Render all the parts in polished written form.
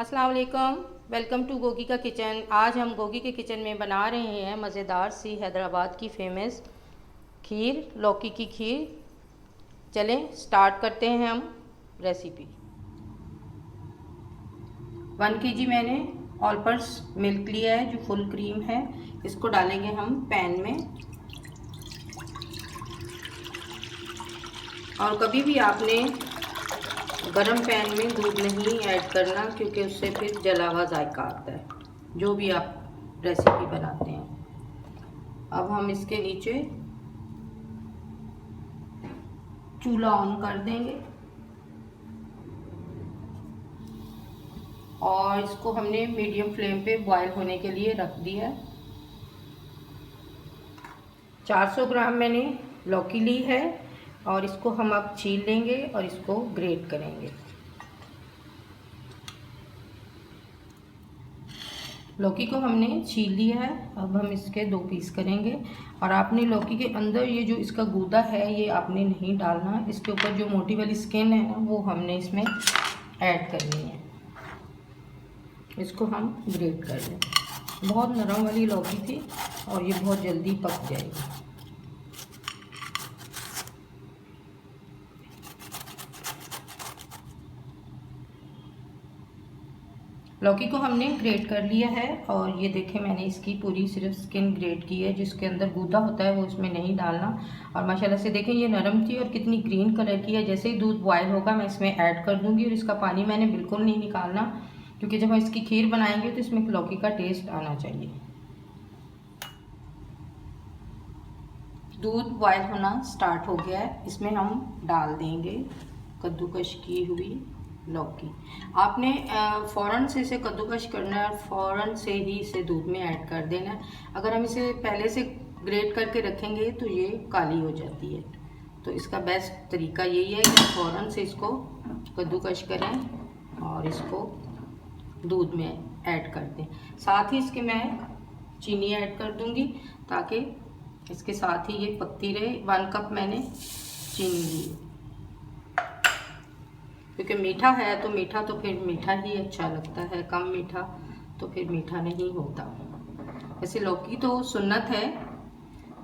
अस्सलाम वालेकुम। Welcome to Gogi का किचन। आज हम गोगी के किचन में बना रहे हैं मज़ेदार सी हैदराबाद की फ़ेमस खीर, लौकी की खीर। चलें स्टार्ट करते हैं हम रेसिपी। 1 kg मैंने ऑल पर्स मिल्क लिया है जो फुल क्रीम है। इसको डालेंगे हम पैन में। और कभी भी आपने गरम पैन में दूध नहीं ऐड करना, क्योंकि उससे फिर जलावा जायका आता है जो भी आप रेसिपी बनाते हैं। अब हम इसके नीचे चूल्हा ऑन कर देंगे और इसको हमने मीडियम फ्लेम पे बॉयल होने के लिए रख दिया है। 400 ग्राम मैंने लौकी ली है और इसको हम अब छील लेंगे और इसको ग्रेट करेंगे। लौकी को हमने छील लिया है। अब हम इसके 2 पीस करेंगे। और आपने लौकी के अंदर ये जो इसका गूदा है ये आपने नहीं डालना। इसके ऊपर जो मोटी वाली स्किन है ना वो हमने इसमें ऐड करनी है। इसको हम ग्रेट कर लें। बहुत नरम वाली लौकी थी और ये बहुत जल्दी पक जाएगी। लौकी को हमने ग्रेट कर लिया है और ये देखें मैंने इसकी पूरी सिर्फ स्किन ग्रेट की है। जिसके अंदर गूदा होता है वो इसमें नहीं डालना। और माशाल्लाह से देखें ये नरम थी और कितनी ग्रीन कलर की है। जैसे ही दूध बॉयल होगा मैं इसमें ऐड कर दूंगी। और इसका पानी मैंने बिल्कुल नहीं निकालना, क्योंकि जब हम इसकी खीर बनाएंगे तो इसमें लौकी का टेस्ट आना चाहिए। दूध बॉयल होना स्टार्ट हो गया है। इसमें हम डाल देंगे कद्दूकश की हुई लौकी। आपने फ़ौरन से इसे कद्दूकश करना है और फ़ौरन से ही इसे दूध में ऐड कर देना है। अगर हम इसे पहले से ग्रेट करके रखेंगे तो ये काली हो जाती है। तो इसका बेस्ट तरीका यही है कि फ़ौरन से इसको कद्दूकश करें और इसको दूध में ऐड कर दें। साथ ही इसके मैं चीनी ऐड कर दूंगी ताकि इसके साथ ही ये पकती रहे। 1 कप मैंने चीनी ली, क्योंकि मीठा है तो मीठा तो फिर मीठा ही अच्छा लगता है, कम मीठा तो फिर मीठा नहीं होता। वैसे लौकी तो सुन्नत है,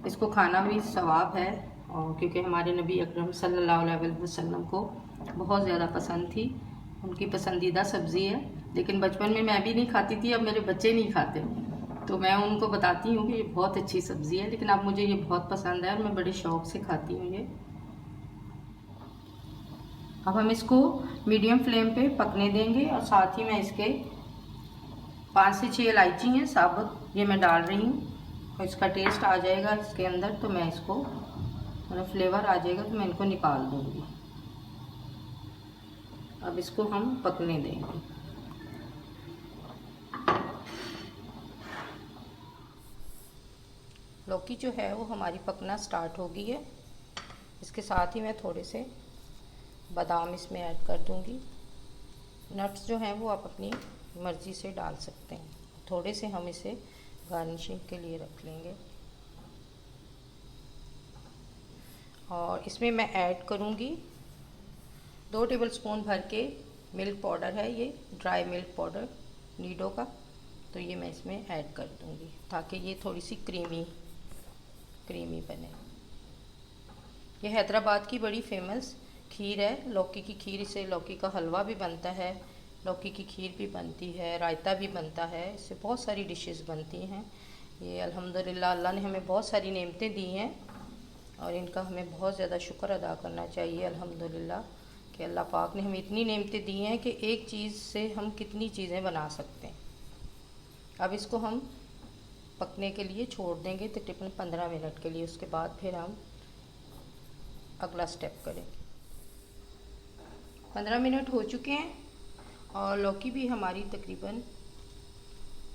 इसको खाना भी सवाब है। और क्योंकि हमारे नबी अकरम सल्लल्लाहु अलैहि वसल्लम को बहुत ज़्यादा पसंद थी, उनकी पसंदीदा सब्ज़ी है। लेकिन बचपन में मैं भी नहीं खाती थी, अब मेरे बच्चे नहीं खाते तो मैं उनको बताती हूँ कि ये बहुत अच्छी सब्ज़ी है। लेकिन अब मुझे ये बहुत पसंद है और मैं बड़े शौक़ से खाती हूँ ये। अब हम इसको मीडियम फ्लेम पे पकने देंगे। और साथ ही मैं इसके 5 से 6 इलायची हैं साबुत, ये मैं डाल रही हूँ। और इसका टेस्ट आ जाएगा इसके अंदर तो मैं इसको, मतलब फ्लेवर आ जाएगा तो मैं इनको निकाल दूँगी। अब इसको हम पकने देंगे। लौकी जो है वो हमारी पकना स्टार्ट हो गई है। इसके साथ ही मैं थोड़े से बादाम इसमें ऐड कर दूंगी। नट्स जो हैं वो आप अपनी मर्ज़ी से डाल सकते हैं। थोड़े से हम इसे गार्निशिंग के लिए रख लेंगे। और इसमें मैं ऐड करूंगी 2 टेबलस्पून भर के मिल्क पाउडर है, ये ड्राई मिल्क पाउडर नीडो का। तो ये मैं इसमें ऐड कर दूंगी ताकि ये थोड़ी सी क्रीमी बने। ये हैदराबाद की बड़ी फेमस खीर है, लौकी की खीर। इससे लौकी का हलवा भी बनता है, लौकी की खीर भी बनती है, रायता भी बनता है, इससे बहुत सारी डिशेस बनती हैं। ये अल्हम्दुलिल्लाह अल्लाह ने हमें बहुत सारी नेमतें दी हैं और इनका हमें बहुत ज़्यादा शुक्र अदा करना चाहिए अल्हम्दुलिल्लाह कि अल्लाह पाक ने हमें इतनी नेमतें दी हैं कि एक चीज़ से हम कितनी चीज़ें बना सकते हैं। अब इसको हम पकने के लिए छोड़ देंगे तकरीबन 15 मिनट के लिए। उसके बाद फिर हम अगला स्टेप करेंगे। 15 मिनट हो चुके हैं और लौकी भी हमारी तकरीबन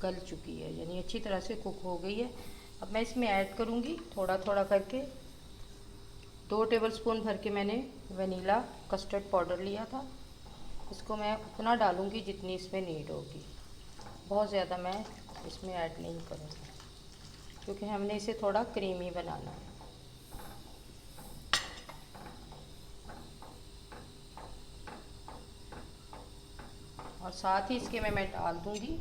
गल चुकी है, यानी अच्छी तरह से कुक हो गई है। अब मैं इसमें ऐड करूँगी थोड़ा थोड़ा करके। 2 टेबलस्पून भर के मैंने वनीला कस्टर्ड पाउडर लिया था। इसको मैं उतना डालूँगी जितनी इसमें नीड होगी, बहुत ज़्यादा मैं इसमें ऐड नहीं करूँगी क्योंकि हमने इसे थोड़ा क्रीमी बनाना है। और और साथ ही इसके में मैं डाल दूंगी,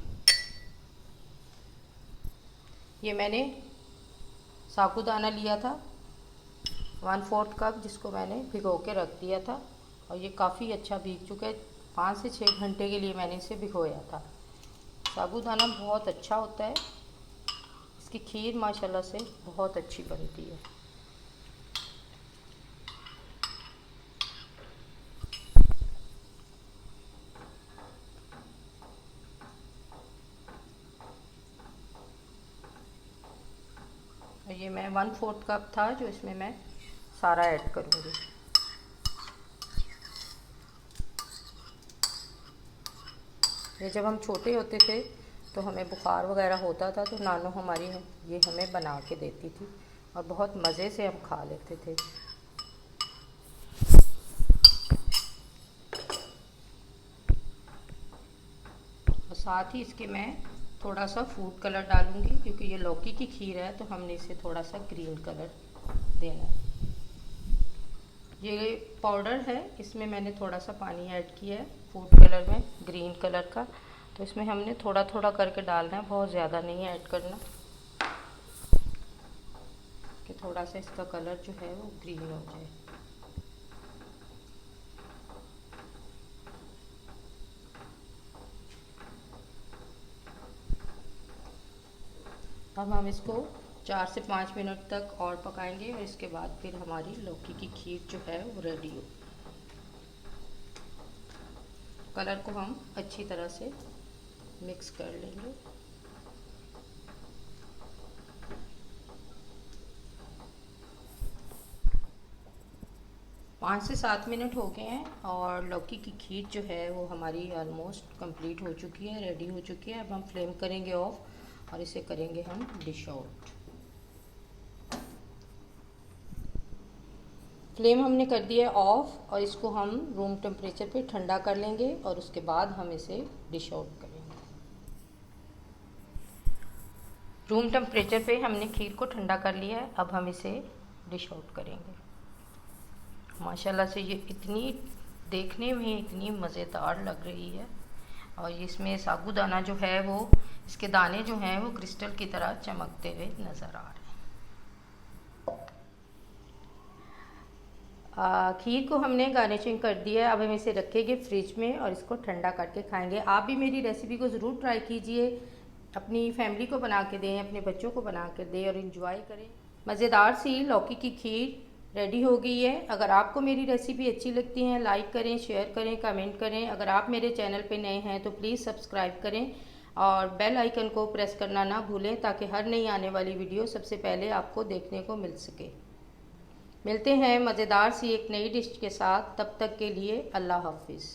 ये मैंने साबूदाना लिया था 1/4 कप, जिसको मैंने भिगो के रख दिया था और ये काफ़ी अच्छा भीग चुका है। 5 से 6 घंटे के लिए मैंने इसे भिगोया था। साबूदाना बहुत अच्छा होता है, इसकी खीर माशाल्लाह से बहुत अच्छी बनती है। और ये मैं 1/4 कप था जो इसमें मैं सारा ऐड करूँगी। ये जब हम छोटे होते थे तो हमें बुखार वगैरह होता था तो नानू हमारी ये हमें बना के देती थी और बहुत मज़े से हम खा लेते थे। और साथ ही इसके मैं थोड़ा सा फूड कलर डालूंगी, क्योंकि ये लौकी की खीर है तो हमने इसे थोड़ा सा ग्रीन कलर देना है। ये पाउडर है, इसमें मैंने थोड़ा सा पानी ऐड किया है फूड कलर में, ग्रीन कलर का। तो इसमें हमने थोड़ा थोड़ा करके डालना है, बहुत ज़्यादा नहीं ऐड करना, कि थोड़ा सा इसका कलर जो है वो ग्रीन हो जाए। अब हम इसको 4 से 5 मिनट तक और पकाएंगे और इसके बाद फिर हमारी लौकी की खीर जो है वो रेडी हो। कलर को हम अच्छी तरह से मिक्स कर लेंगे। पाँच से 7 मिनट हो गए हैं और लौकी की खीर जो है वो हमारी ऑलमोस्ट कंप्लीट हो चुकी है, रेडी हो चुकी है। अब हम फ्लेम करेंगे ऑफ और इसे करेंगे हम डिश आउट। फ्लेम हमने कर दिया है ऑफ और इसको हम रूम टेम्परेचर पे ठंडा कर लेंगे और उसके बाद हम इसे डिश आउट करेंगे। रूम टेम्परेचर पे हमने खीर को ठंडा कर लिया है, अब हम इसे डिश आउट करेंगे। माशाल्लाह से ये इतनी देखने में इतनी मज़ेदार लग रही है और इसमें साबूदाना जो है वो, इसके दाने जो हैं वो क्रिस्टल की तरह चमकते हुए नज़र आ रहे हैं। खीर को हमने गार्निशिंग कर दिया है, अब हम इसे रखेंगे फ्रिज में और इसको ठंडा करके खाएंगे। आप भी मेरी रेसिपी को ज़रूर ट्राई कीजिए, अपनी फैमिली को बना के दें, अपने बच्चों को बना के दें और इन्जॉय करें। मज़ेदार सी लौकी की खीर रेडी हो गई है। अगर आपको मेरी रेसिपी अच्छी लगती है लाइक करें, शेयर करें, कमेंट करें। अगर आप मेरे चैनल पे नए हैं तो प्लीज़ सब्सक्राइब करें और बेल आइकन को प्रेस करना ना भूलें, ताकि हर नई आने वाली वीडियो सबसे पहले आपको देखने को मिल सके। मिलते हैं मज़ेदार सी एक नई डिश के साथ, तब तक के लिए अल्लाह हाफिज़।